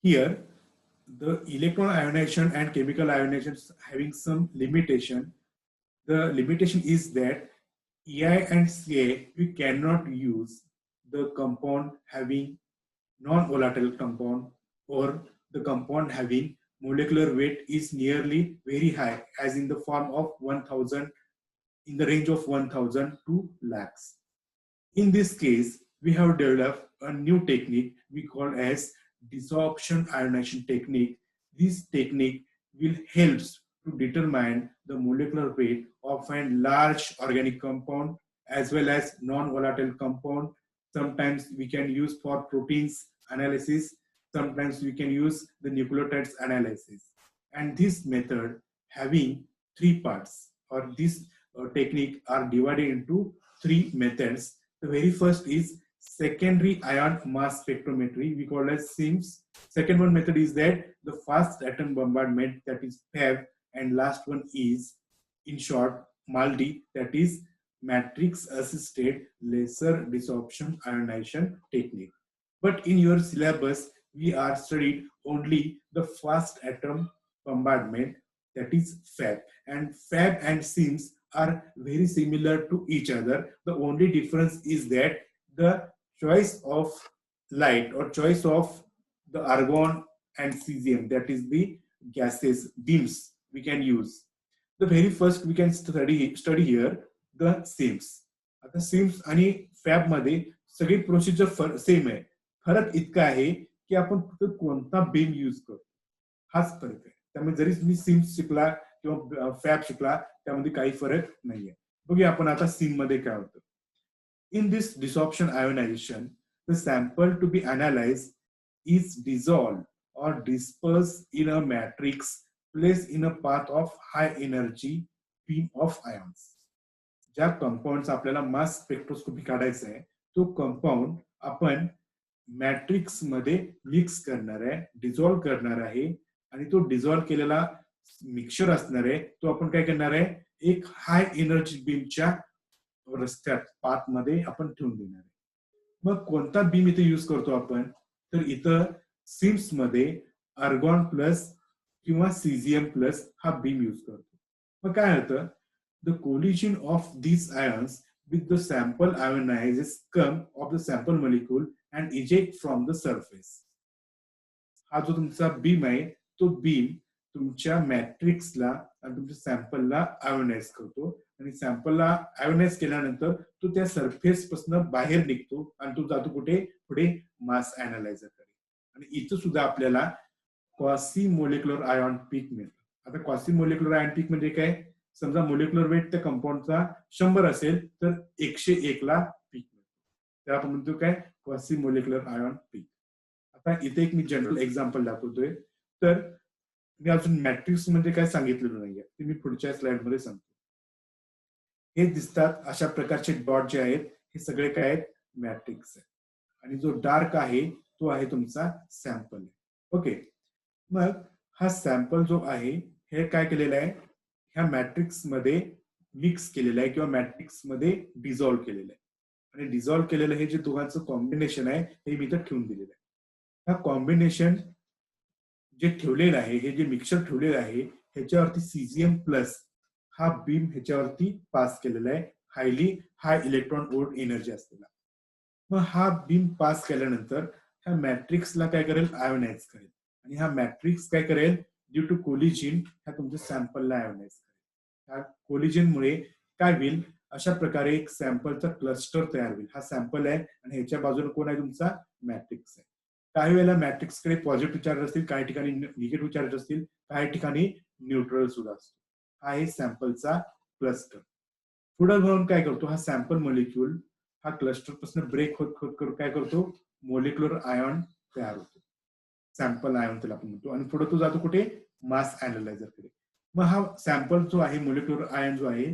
Here, the electron ionization and chemical ionization having some limitation. The limitation is that EI and CI we cannot use the compound having non-volatile compound or the compound having molecular weight is nearly very high as in the form of 1000 in the range of 1000 to lakhs. In this case, we have developed a new technique we call as desorption ionization technique. This technique will help to determine the molecular weight of a large organic compound as well as non-volatile compound. Sometimes we can use for proteins analysis. Sometimes we can use the nucleotides analysis. And this method having three parts, or this technique are divided into three methods. The very first is secondary ion mass spectrometry, we call as SIMS. Second one method is that the fast atom bombardment, that is FAB, and last one is, in short, MALDI, that is matrix assisted laser desorption ionization technique. But in your syllabus, we are studied only the fast atom bombardment, that is FAB. And FAB and SIMS are very similar to each other. The only difference is that the choice of light or choice of the argon and cesium, that is the gases, beams we can use. The very first we can study here the SIMS. आता SIMS आणि fab मध्ये सगळी procedure same आहे. फरक इतका आहे की आपण फक्त कोणता बीम यूज करतो हाच फरक आहे. त्यामुळे जरी तुम्ही SIMS शिकला किंवा फॅब शिकला त्यामध्ये काही फरक नाहीये. बघूया आपण आता सिम मध्ये काय होतं. In this desorption ionization, the sample to be analyzed is dissolved or dispersed in a matrix placed in a path of high energy beam of ions. ज्या कंपाऊंड आपल्याला मास स्पेक्ट्रोस्कोपी काढायचा आहे तो कंपाऊंड आपण matrix मध्ये mix करणार आहे, dissolve करणार आहे आणि तो डिझॉल्व्ह केलेला मिक्सचर असणार आहे तो आपण काय करणार आहे एक हाय एनर्जी बीमच्या रस्त्यात पाथ मध्ये आपण ठेवून देणार आहे. मग कोणता बीम इथे यूज करतो आपण तर इथं सिम्स मध्ये आर्गॉन प्लस किंवा सीझियम प्लस हा बीम यूज करतो. मग काय होतं the collision of these ions with the sample ionizes come of the sample molecule and eject from the surface. हा जो तुमचा बीम आहे तो बीम तुमच्या मॅट्रिक्सला आणि तुमच्या सॅम्पलला आयोनाइज करतो आणि सॅम्पलला आयोनाइज केल्यानंतर तो त्या सरफेस पासून बाहेर निघतो आणि तो जातो कुठे पुढे मास अॅनालायझर कडे. आणि इथं सुद्धा आपल्याला क्वासी मोलेक्युलर आयॉन पीक मिळतं. आता क्वासी मोलेक्युलर आयॉन पीक म्हणजे काय समजा मोलेक्युलर वेट त्या कंपाऊंडचा 100 असेल तर 101 ला पीक मिळतो. त्याला आपण म्हणतो काय क्वासी मोलेक्युलर आयॉन पीक. आता इथे एक मी जनरल एक्झाम्पल दाखवतोय. तर मी अजून मॅट्रिक्स म्हणजे काय सांगितलेलं नाहीये ते मी पुढच्या स्लाइड मध्ये सांगतो. हे दिसतात अशा प्रकारचे डॉट जे आहेत हे सगळे काय आहेत मॅट्रिक्स आहे आणि जो डार्क आहे तो आहे तुमचा सॅम्पल. ओके मग हा सॅम्पल जो आहे हे काय केलेलं आहे ह्या मॅट्रिक्स मध्ये मिक्स केलेलं आहे किंवा मॅट्रिक्स मध्ये डिझॉल्व्ह केलेलं आहे आणि डिझॉल्व्ह केलेलं हे जे दोघांचं कॉम्बिनेशन आहे हे मी इथं ठेवून दिलेलं आहे. हा कॉम्बिनेशन जे ठेवलेलं आहे हे जे मिक्सचर ठेवलेलं आहे ह्याच्यावरती सीझियम प्लस हा बीम ह्याच्यावरती पास केलेला आहे हाय इलेक्ट्रॉन वोल्ट एनर्जी असलेला. मग हा बीम पास केल्यानंतर ह्या मॅट्रिक्सला काय करेल आयोनाइज करेल आणि हा मॅट्रिक्स काय करेल ड्यू टू कोलिजन ह्या तुमच्या सॅम्पलला आयोनाइज करेल. ह्या कोलिजनमुळे काय होईल अशा प्रकारे एक सॅम्पलचा क्लस्टर तयार होईल. हा सॅम्पल आहे आणि ह्याच्या बाजूला कोण आहे तुमचा मॅट्रिक्स आहे. काही वेळेला मॅट्रिक्स कडे पॉझिटिव्ह चार्ज असतील काही ठिकाणी निगेटिव्ह चार्ज असतील काही ठिकाणी न्यूट्रल सुद्धा असतो. हा आहे सॅम्पलचा क्लस्टर. पुढे जाऊन काय करतो हा सॅम्पल मॉलिक्यूल हा क्लस्टर पासून ब्रेक होत होत करून काय करतो मोलिक्युलर आयॉन तयार होतो. सॅम्पल आयॉन त्याला आपण म्हणतो आणि पुढे तो जातो कुठे मास अॅनालायझर कडे. मग हा सॅम्पल जो आहे मोलिक्युलर आयॉन जो आहे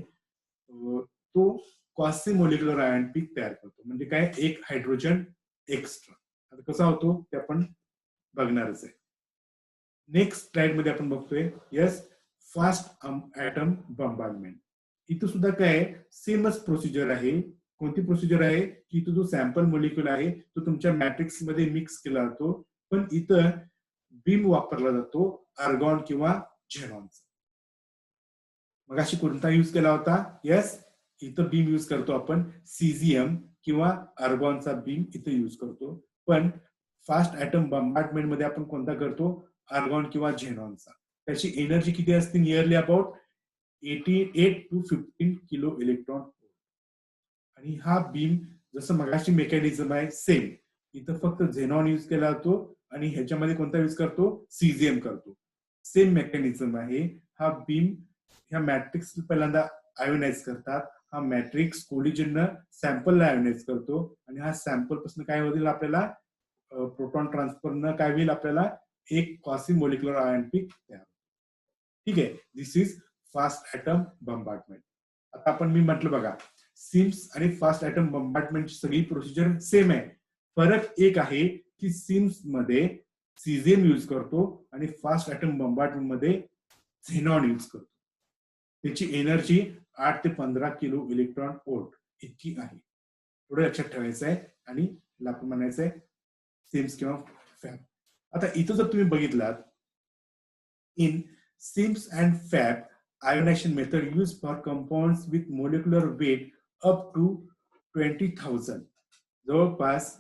तो क्वासी मोलिक्युलर आयॉन पीक तयार करतो. म्हणजे काय एक हायड्रोजन एक्स्ट्रा. आता कसा होतो ते आपण बघणारच आहे. नेक्स्ट स्लाइड मध्ये आपण बघतोय यस फास्ट ऍटम बॉम्बार्डमेंट. इथं सुद्धा काय सेमच प्रोसिजर आहे. कोणती प्रोसिजर आहे की तो जो सॅम्पल मॉलिक्यूल आहे तो तुमच्या मॅट्रिक्स मध्ये मिक्स केला जातो पण इथं बीम वापरला जातो आर्गॉन किंवा झेनॉनचा. मग अशी कोणता यूज केला होता? येस, इथं बीम यूज करतो आपण सीझियम किंवा आर्गॉनचा बीम इथे यूज करतो. पण फास्ट ऍटम बंबार्टमेंट मध्ये आपण कोणता करतो? आर्गॉन किंवा झेनॉनचा. त्याची एनर्जी किती असते? Nearly about 88 to 15 kilo electron. आणि हा बीम जसं मगाशी मेकॅनिझम आहे सेम, इथं फक्त झेनॉन यूज केला जातो आणि ह्याच्यामध्ये कोणता यूज करतो? सीझियम करतो. सेम मेकॅनिझम आहे. हा बीम ह्या मॅट्रिक्स पहिल्यांदा आयोनाइज करतात. हा मॅट्रिक्स कोलिजन सॅम्पलला आयोनाइज करतो आणि हा सॅम्पल पासून काय होईल आपल्याला? प्रोटॉन ट्रान्सफर न काय होईल आपल्याला? एक क्वासी मोलिक्युलर आयन पीक तयार. ठीक आहे, दिस इज फास्ट ऍटम बंबार्टमेंट. आता आपण मी म्हटलं बघा, सिम्स आणि फास्ट ऍटम बंबार्टमेंटची सगळी प्रोसिजर सेम आहे. फरक एक आहे की सिम्स मध्ये सीझियम यूज करतो आणि फास्ट ऍटम बंबार्टमेंट मध्ये झेनॉन यूज करतो. त्याची एनर्जी 8 ते 15 किलो इलेक्ट्रॉन व्होल्ट इतकी आहे. थोडं लक्षात ठेवायचं आहे आणि आपण म्हणायचंय सिम्स किंवा फॅब. आता इथं जर तुम्ही बघितलात, in SIMS and FAB ionization method used for compounds with molecular weight up to 20,000, जवळपास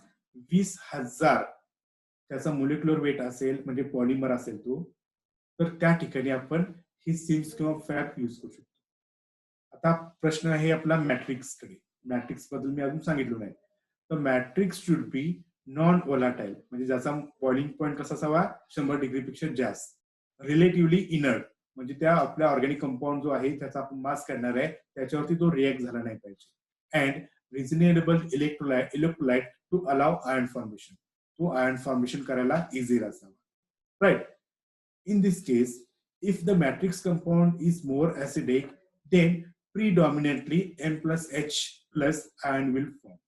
20,000 त्याचा मोलिक्युलर वेट असेल म्हणजे पॉलिमर असेल तो, तर त्या ठिकाणी आपण ही सिम्स किंवा फॅब यूज करू शकतो. आता प्रश्न आहे आपला मॅट्रिक्स कडे. मॅट्रिक्स बद्दल मी अजून सांगितलं नाही. तर matrix should be non volatile, म्हणजे ज्याचा बॉइलिंग पॉईंट कसा असावा? 100 डिग्री पेक्षा जास्त. रिलेटिव्हली इनर्ट, म्हणजे त्या आपल्या ऑर्गॅनिक कंपाऊंड जो आहे त्याचा आपण मास करणार आहे त्याच्यावरती तो रिएक्ट झाला नाही पाहिजे. And reasonable electrolyte to allow ion formation, तो आयन फॉर्मेशन करायला इझी असावा. Right. In this case, if the matrix compound is more acidic, then predominantly M plus H plus ion will form,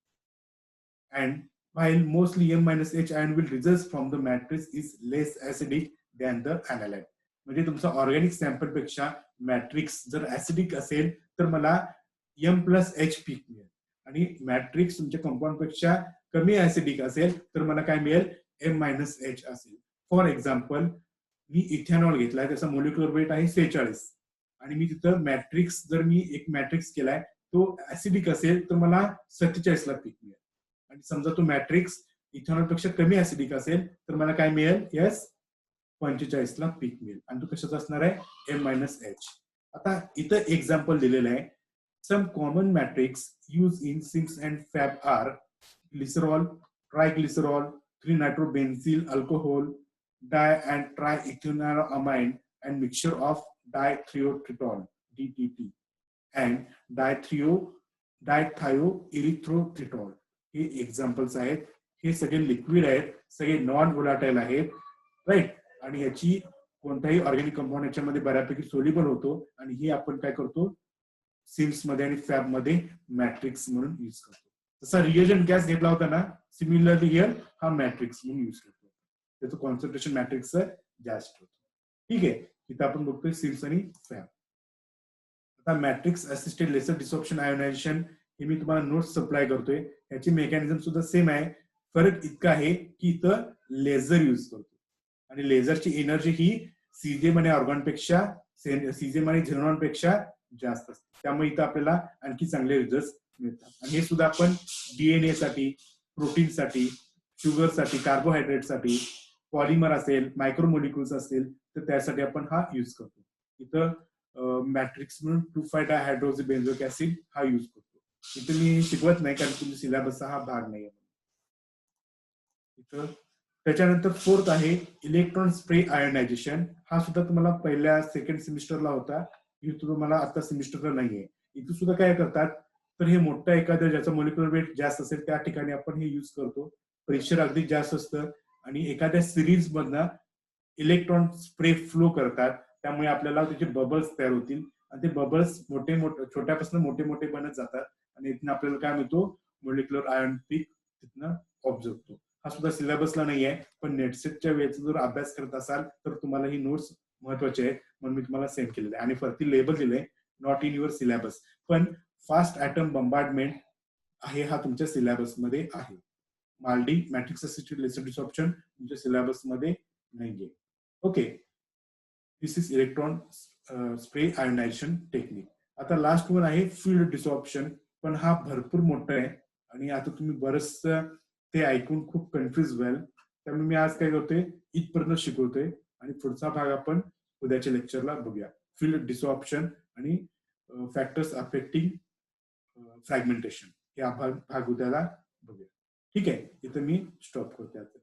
and while mostly M minus H ion will result from the matrix is less acidic than the analyte. म्हणजे तुमचा organic sample पेक्षा matrix जर acidic असेल तर मला M plus H पीक मिळेल, आणि matrix तुमच्या कंपाऊंड पेक्षा कमी ऍसिडिक असेल तर मला काय मिळेल? M मायनस H असेल. फॉर एक्झाम्पल, मी इथेनॉल घेतलाय, त्याचा मोलिक्युलर वेट आहे 46, आणि मी तिथं मॅट्रिक्स जर मी एक मॅट्रिक्स केलाय तो ऍसिडिक असेल तर मला 47 ला पीक मिळेल. आणि समजा तो मॅट्रिक्स इथेनॉल पेक्षा कमी ऍसिडिक असेल तर मला काय मिळेल? येस, 45 ला पीक मिळेल. आणि तो कशाचा असणार आहे? M minus H. आता इथं एक्झाम्पल दिलेलं आहे. Some common matrix use in SIMS and FAB are glycerol, triglycerol, 3-nitrobenzyl alcohol, di and triethanolamine, and mixture of dithioethanol DTT and dithioerythritol. हे एक्झाम्पल्स आहेत. हे सगळे लिक्विड आहेत, सगळे नॉन व्होलाटाईल आहेत. राईट. आणि ह्याची कोणताही ऑर्गॅनिक कंपाऊंड याच्यामध्ये बऱ्यापैकी सोल्युबल होतो, आणि हे आपण काय करतो? सिम्स मध्ये आणि फॅब मध्ये मॅट्रिक्स म्हणून यूज करतो. जसा रिएजंट गॅस घेतला होता ना, सिमिलरली हिअर हा मॅट्रिक्स म्हणून यूज करतो. त्याचं कॉन्सन्ट्रेशन मॅट्रिक्स जास्त होतं. ठीक आहे, इथं आपण बघतोय सिम्स आणि फॅब. आता matrix assisted laser desorption ionisation हे मी तुम्हाला नोट्स सप्लाय करतोय. याची मेकॅनिझम सुद्धा सेम आहे. फरक इतका आहे की इथं लेझर यूज करतो, आणि लेझरची एनर्जी ही सीझियम आणि ऑर्गॉन पेक्षा, सीझियम आणि झेनॉन पेक्षा जास्त असते. त्यामुळे इथं आपल्याला आणखी चांगले रिझल्ट मिळतात. आणि हे सुद्धा आपण डीएनए साठी, प्रोटीन साठी, शुगर साठी, कार्बोहायड्रेट साठी, पॉलिमर असेल, मायक्रोमोलिक्युल्स असेल तर त्यासाठी आपण हा यूज करतो. इथं मॅट्रिक्स म्हणून 2,5-डायहायड्रोक्सी ऍसिड हा यूज करतो. इथं मी शिकवत नाही कारण तुमच्या सिलेबसचा हा भाग नाही आहे. इथं त्याच्यानंतर फोर्थ आहे इलेक्ट्रॉन स्प्रे आयोनायझेशन. हा सुद्धा तुम्हाला पहिल्या सेकंड सेमिस्टरला होता, इथं तुम्हाला आता सेमिस्टरला नाहीये. इथं सुद्धा काय करतात तर हे मोठं एखादं ज्याचं मोलिक्युलर वेट जास्त असेल त्या ठिकाणी आपण हे यूज करतो. प्रेशर अगदी जास्त असतं आणि एखाद्या सिरीज मधनं इलेक्ट्रॉन स्प्रे फ्लो करतात, त्यामुळे आपल्याला त्याचे बबल्स तयार होतील, आणि ते बबल्स मोठे मोठे, छोट्यापासून मोठे मोठे बनत जातात, आणि इथनं आपल्याला काय मिळतो? मोलिक्युलर आयन पीक तिथनं ऑब्झर्व होतो. हा सुद्धा सिलेबसला नाही आहे, पण नेटसेटच्या वेळेचा जर अभ्यास करत असाल तर तुम्हाला ही नोट्स महत्वाचे आहेत, म्हणून मी तुम्हाला सेंड केलेले आहे. आणि वरती लेबल दिलंय नॉट इन युअर सिलेबस, पण फास्ट ऍटम बंबार्टमेंट आहे हा तुमच्या सिलेबस मध्ये आहे. MALDI matrix assisted laser desorption तुमच्या सिलेबस मध्ये नाहीये. Okay, this is electron spray ionisation technique. आता लास्ट वन आहे फील्ड डिसॉर्प्शन, पण हा भरपूर मोठा आहे आणि आता तुम्ही बरंच ते ऐकून खूप कन्फ्युज व्हाल. त्यामुळे मी आज काय करतोय, इथपर्यंत शिकवतोय आणि पुढचा भाग आपण उद्याच्या लेक्चरला बघूया. फील्ड डिसॉर्प्शन आणि फॅक्टर्स अफेक्टिंग फ्रॅगमेंटेशन, हे भाग उद्याला बघूया. ठीक आहे, इथं मी स्टॉप करते आता.